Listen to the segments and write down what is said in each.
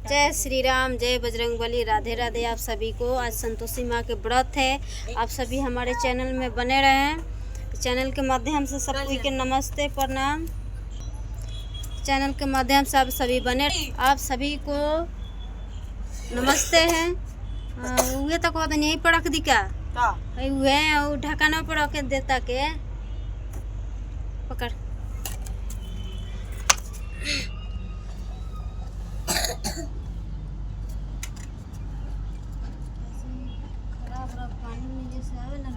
जय श्री राम, जय बजरंगबली, राधे राधे आप सभी को। आज संतोषी माँ के व्रत है। आप सभी हमारे चैनल में बने रहें। चैनल के माध्यम से सभी के नमस्ते प्रणाम। चैनल के माध्यम से आप सभी बने, आप सभी को नमस्ते हैं। उहे तो कहते यही पर रख दी क्या उहे ढक्कन पर रख देता के पकड़। पानी में जैसे आवे ना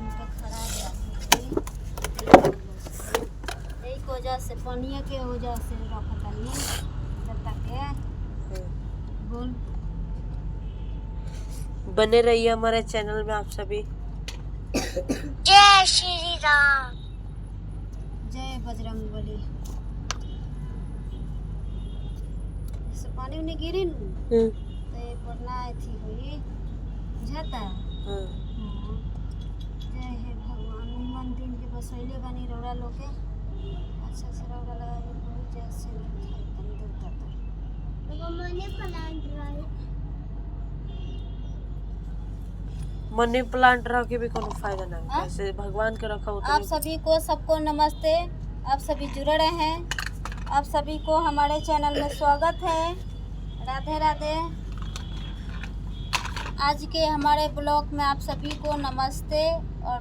एक वजह से पानी के वजह से रखतानी देता के। बोल, बने रहिए हमारे चैनल में आप सभी। जय श्री राम, जय बजरंगबली। जैसे पानी उन्हें गिरी न तो ये पढ़ना थी हुई बुझाता। जय हे भगवान, निमन दिन के बसैले बनी रौड़ा लोग के अच्छा से रौड़ा लगा के बहुत जैसे देवता तो मनी प्लांट मनी प्लांट रख के भी कोनो फायदा ना है। जैसे भगवान के रखा होता आप सभी को सबको नमस्ते। आप सभी जुड़ रहे हैं, आप सभी को हमारे चैनल में स्वागत है। राधे राधे। आज के हमारे ब्लॉग में आप सभी को नमस्ते और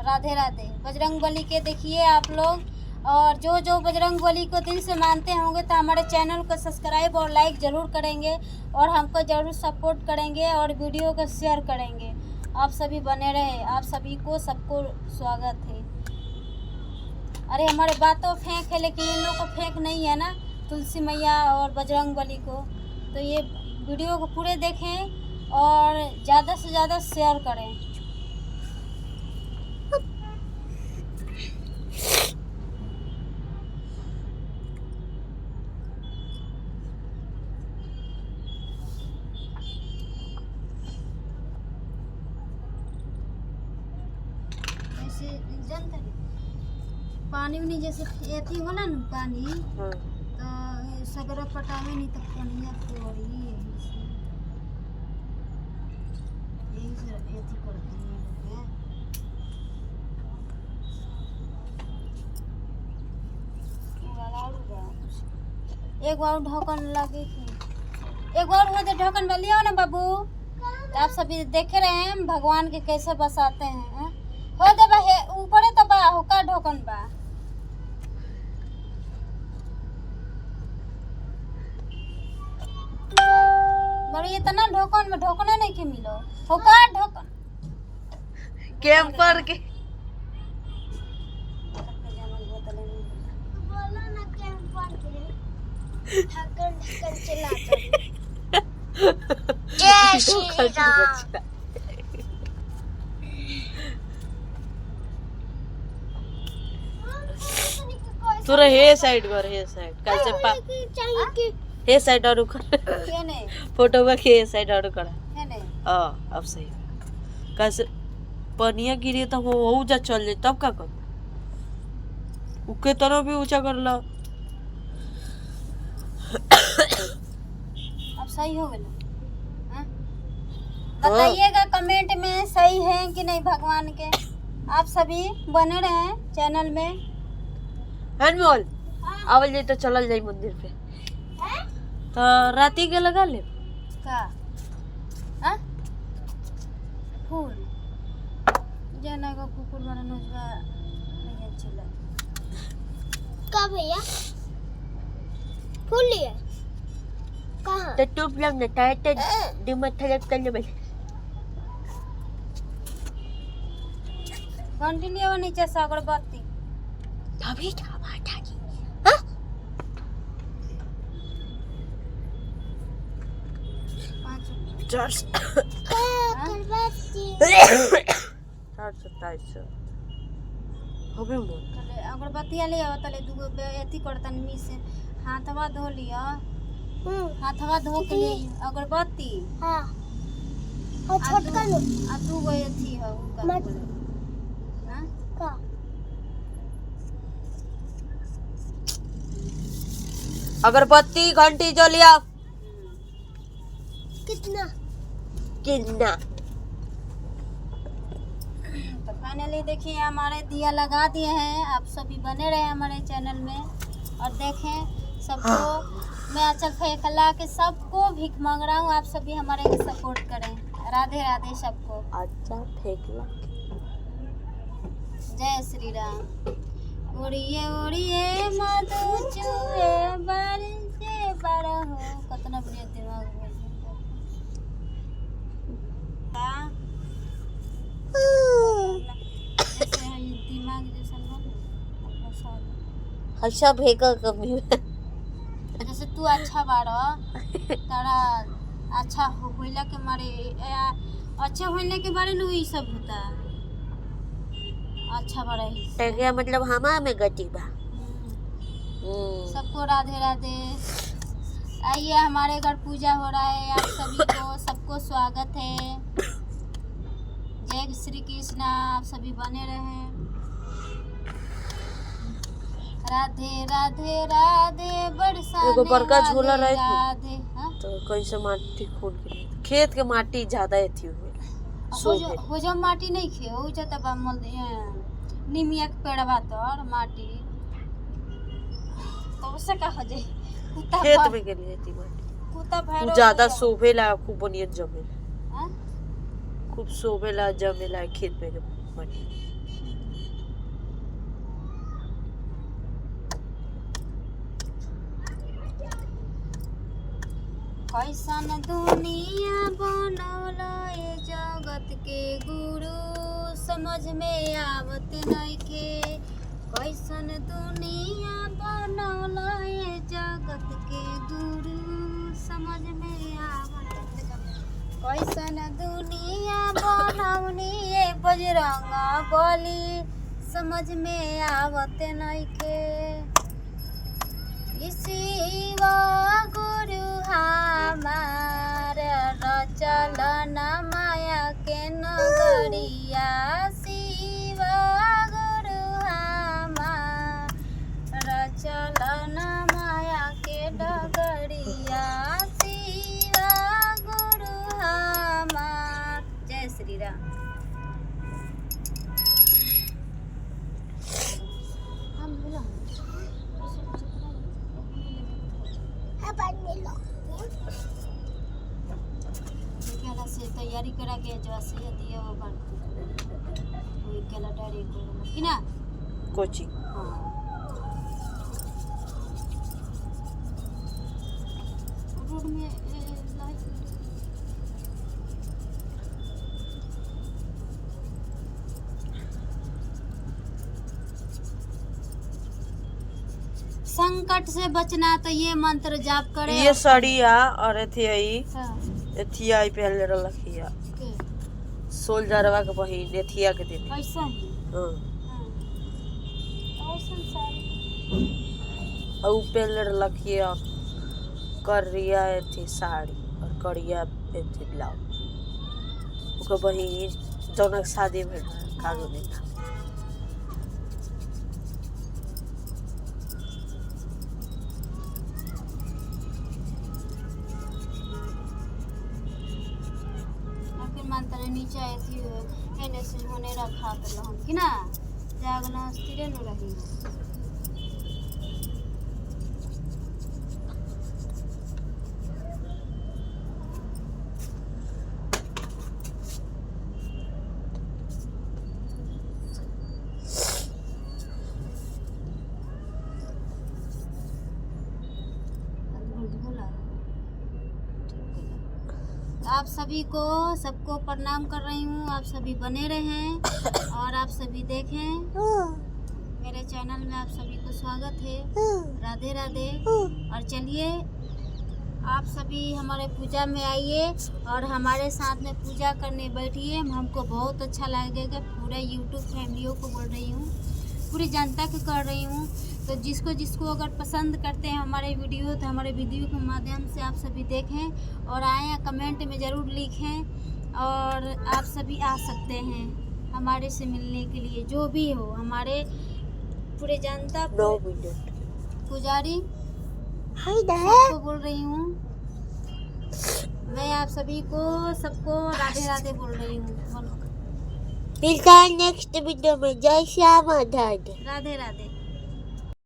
राधे राधे। बजरंगबली के देखिए आप लोग, और जो बजरंगबली को दिल से मानते होंगे तो हमारे चैनल को सब्सक्राइब और लाइक ज़रूर करेंगे और हमको ज़रूर सपोर्ट करेंगे और वीडियो को शेयर करेंगे। आप सभी बने रहे, आप सभी को सबको स्वागत है। अरे हमारे बातों फेंक है लेकिन इन लोग को फेंक नहीं है ना, तुलसी मैया और बजरंगबली को। तो ये वीडियो को पूरे देखें और ज़्यादा से ज़्यादा शेयर करें। ऐसे जानते हैं पानी उनी जैसे एथी होला न पानी तो सगरा पटावे नहीं तक पनिया तोड़ी यही से एथी करते हैं। एक बार ढक्कन लगे थी, एक बार वो ढक्कन बलिया ना बाबू। तो आप सभी देख रहे हैं भगवान के कैसे बसाते हैं। हो दे बा ऊपर तो बा होका ढक्कन बा। बड़ी इतना ढक्कन में ढक्कने नहीं के मिलो होका ढक्कन कैंपर के बोलो ना कैंपर के ढक्कन चलाता। जय श्री राम, तोरा हे साइड कर, हे साइड कैसे पा चाहिए कि हे साइड और कर के नहीं फोटो में के साइड और कर। है नहीं। हां अब सही कैसे पनिया गिरी तो वो जा चल जाए तब का कर उके तरह भी ऊंचा कर ला। अब सही हो गया। बताइएगा कमेंट में सही है कि नहीं भगवान के। आप सभी बने रहे चैनल में। अनमोल आवल जाए तो चलल जाए मंदिर पे तो राती के लगा ले का फूल जना को कुकुर बना नोजवा नहीं अच्छी लगे। का भैया फूल लिए कहाँ? तो टूप लग ना टाइट दिमाग थलक कर ले भाई। घंटी लिया नीचे से अगरबत्ती तभी छावा ठाकी पाँच अगरबत्ती 427 होबे मोर तले अगरबत्ती लिया तले दुगो एथी करतन मी से हाथवा धो लिया। हाथवा धो के लिए अगरबत्ती हाँ और छोटका लो आ दुगो एथी है मत का अगरबत्ती घंटी जो लिया कितना कितना तो फाइनली देखिए हमारे दिया लगा दिए हैं। आप सभी बने रहे हमारे चैनल में और देखें सबको। मैं आंचल फैला के सबको भीख मांग रहा हूँ, आप सभी हमारे को सपोर्ट करें। राधे राधे सबको। अच्छा फेंकला जय श्री राम। उड़िए उड़िए मधु चुए बारिशे बारहो। कितना बढ़िया दिमाग है। जैसे है ये दिमाग जैसा ना। अच्छा फेंका कभी जैसे तू अच्छा बाड़ा तारा अच्छा होइला के मारे अच्छा होइला के बारे में वही सब होता है। अच्छा बड़ा ही क्या मतलब हमा में गति बा। सबको राधे राधे। आइए हमारे घर पूजा हो रहा है। आप सभी को सबको स्वागत है। जय श्री कृष्ण। आप सभी बने रहें। राधे राधे राधे बरसाने एगो बड़का झोला वाले रहे राधे। हाँ? तो कैसे माटी खोल के खेत के माटी ज्यादा एथी हुए हो जो माटी नहीं खे हो जो तब मल निमिया के पेड़वा तर माटी तो उससे का हो जाए। कुत्ता खेत में के लिए थी माटी कुत्ता खूब भैरो ज्यादा शोभेला खूब बढ़िया जमेला हाँ? खूब शोभेला जमेला खेत में के माटी। कैसन दुनिया बनौला ये जगत के गुरु समझ में आवत नइखे। कैसन दुनिया बनौला ये जगत के गुरु समझ में आवत। कैसन दुनिया बनौनी ये बजरंग बली समझ में आवत नइखे। शिवा गुरु हमार रचल न माया के नगरिया। शिवा गुरु हमार रचल न माया के डगरिया। शिवा गुरु हमार। जय श्री राम। हम बोला केला से तैयारी करा के जो से दिया वो बन वही केला डायरेक्ट कि ना कोची हाँ। रोड में लाइट संकट से बचना तो ये मंत्र जाप करे। ये सड़िया और एथी आई हाँ, एथिया आई पहले रखिया के सोल्जरवा के बहिन एथिया के दिन। कैसा है हां हाँ। ऐसा सारी और पहले रखिया करिया एथी साड़ी और करिया एथी ब्लाउज ओकर बहिन जौनक शादी भेल कागो दिन। मंत्र नीचे ऐसी हेने से होने रखा तो हम कि ना जागना स्थिर न रही। आप सभी को सबको प्रणाम कर रही हूँ। आप सभी बने रहें और आप सभी देखें मेरे चैनल में। आप सभी को स्वागत है। राधे राधे। और चलिए आप सभी हमारे पूजा में आइए और हमारे साथ में पूजा करने बैठिए। हमको बहुत अच्छा लगेगा। पूरे यूट्यूब फैमिलियों को बोल रही हूँ, पूरी जनता को कर रही हूँ। तो जिसको जिसको अगर पसंद करते हैं हमारे वीडियो तो हमारे वीडियो के माध्यम से आप सभी देखें और आए कमेंट में ज़रूर लिखें। और आप सभी आ सकते हैं हमारे से मिलने के लिए। जो भी हो हमारे पूरे जनता पुजारी सबको बोल रही हूँ। मैं आप सभी को सबको राधे राधे बोल रही हूँ। बोलो मिलता है नेक्स्ट वीडियो में। जय श्याम राधे। राधे राधे।